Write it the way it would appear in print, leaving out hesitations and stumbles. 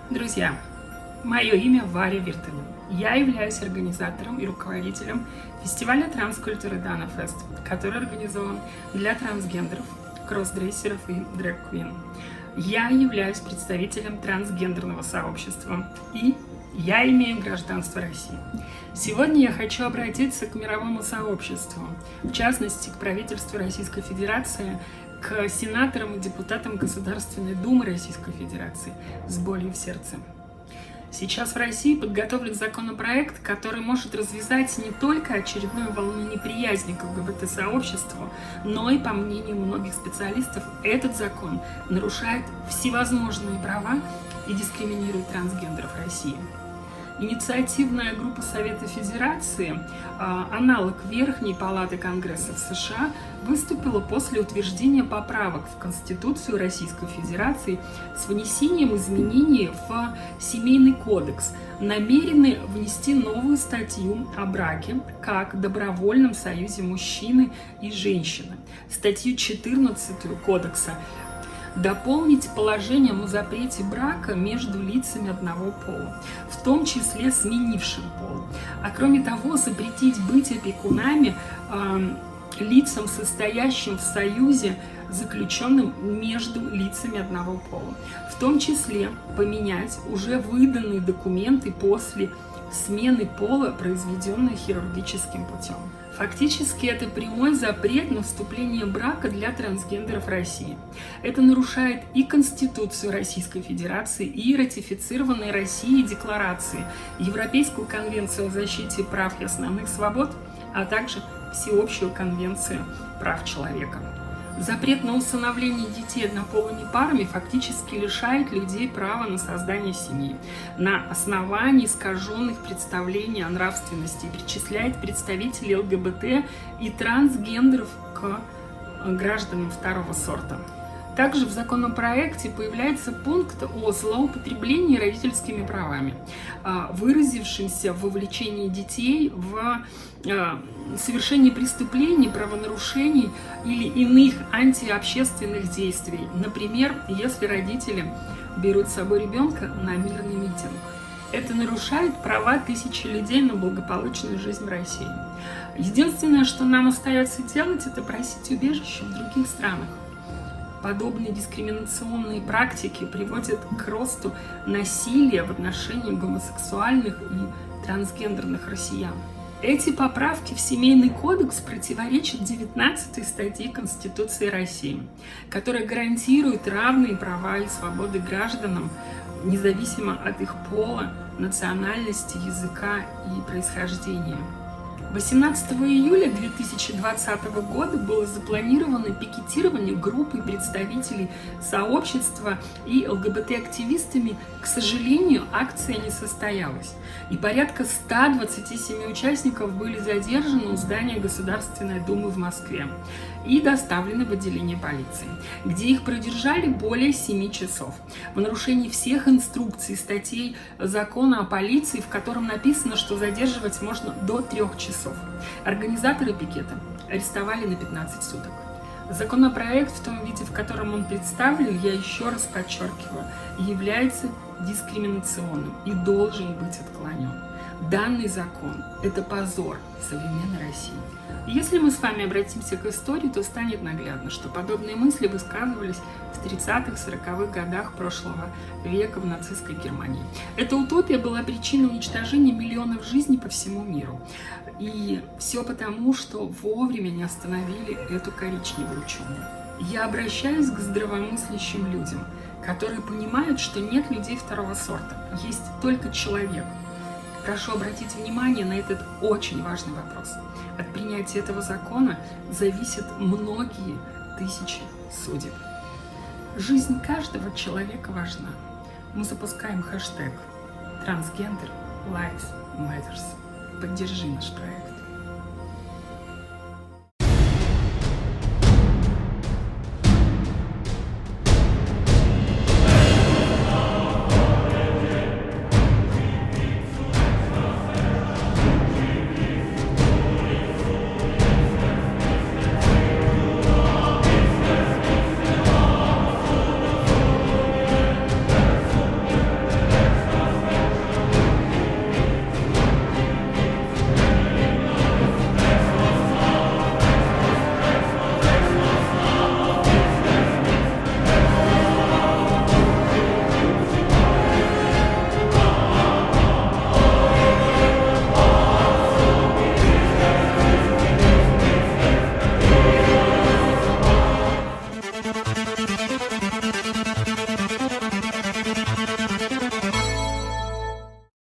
Друзья, мое имя Варя Виртаnen. Я являюсь организатором и руководителем фестиваля транскультуры Dana Fest, который организован для трансгендеров, кроссдрессеров и дрэг-квин. Я являюсь представителем трансгендерного сообщества и я имею гражданство России. Сегодня я хочу обратиться к мировому сообществу, в частности, к правительству Российской Федерации, к сенаторам и депутатам Государственной Думы Российской Федерации с болью в сердце. Сейчас в России подготовлен законопроект, который может развязать не только очередную волну неприязни к ЛГБТ-сообществу, но и, по мнению многих специалистов, этот закон нарушает всевозможные права и дискриминирует трансгендеров России. Инициативная группа Совета Федерации, аналог Верхней Палаты Конгресса в США, выступила после утверждения поправок в Конституцию Российской Федерации с внесением изменений в Семейный кодекс, намерены внести новую статью о браке как добровольном союзе мужчины и женщины, статью 14 Кодекса, дополнить положением о запрете брака между лицами одного пола, в том числе сменившим пол. А кроме того, запретить быть опекунами лицам, состоящим в союзе, заключенным между лицами одного пола. В том числе поменять уже выданные документы после смены пола, произведенной хирургическим путем. Фактически это прямой запрет на вступление в брак для трансгендеров России. Это нарушает и Конституцию Российской Федерации, и ратифицированные Россией декларации, Европейскую конвенцию о защите прав и основных свобод, а также Всеобщую конвенцию прав человека. Запрет на усыновление детей однополыми парами фактически лишает людей права на создание семьи на основании искаженных представлений о нравственности и причисляет представителей ЛГБТ и трансгендеров к гражданам второго сорта. Также в законопроекте появляется пункт о злоупотреблении родительскими правами, выразившимся в вовлечении детей в совершении преступлений, правонарушений или иных антиобщественных действий. Например, если родители берут с собой ребенка на мирный митинг. Это нарушает права тысячи людей на благополучную жизнь в России. Единственное, что нам остается делать, это просить убежище в других странах. Подобные дискриминационные практики приводят к росту насилия в отношении гомосексуальных и трансгендерных россиян. Эти поправки в Семейный кодекс противоречат 19 статье Конституции России, которая гарантирует равные права и свободы гражданам, независимо от их пола, национальности, языка и происхождения. 18 июля 2020 года было запланировано пикетирование группой представителей сообщества и ЛГБТ-активистами. К сожалению, акция не состоялась, и порядка 127 участников были задержаны у здания Государственной Думы в Москве и доставлены в отделение полиции, где их продержали более 7 часов в нарушении всех инструкций статей закона о полиции, в котором написано, что задерживать можно до 3 часов. Организаторы пикета арестовали на 15 суток. Законопроект в том виде, в котором он представлен, я еще раз подчеркиваю, является дискриминационным и должен быть отклонен. Данный закон – это позор современной России. Если мы с вами обратимся к истории, то станет наглядно, что подобные мысли высказывались в 30-40-х годах прошлого века в нацистской Германии. Эта утопия была причиной уничтожения миллионов жизней по всему миру. И все потому, что вовремя не остановили эту коричневую чуму. Я обращаюсь к здравомыслящим людям, которые понимают, что нет людей второго сорта, есть только человек. Прошу обратить внимание на этот очень важный вопрос. От принятия этого закона зависят многие тысячи судеб. Жизнь каждого человека важна. Мы запускаем хэштег Transgender Lives Matters. Поддержи наш проект.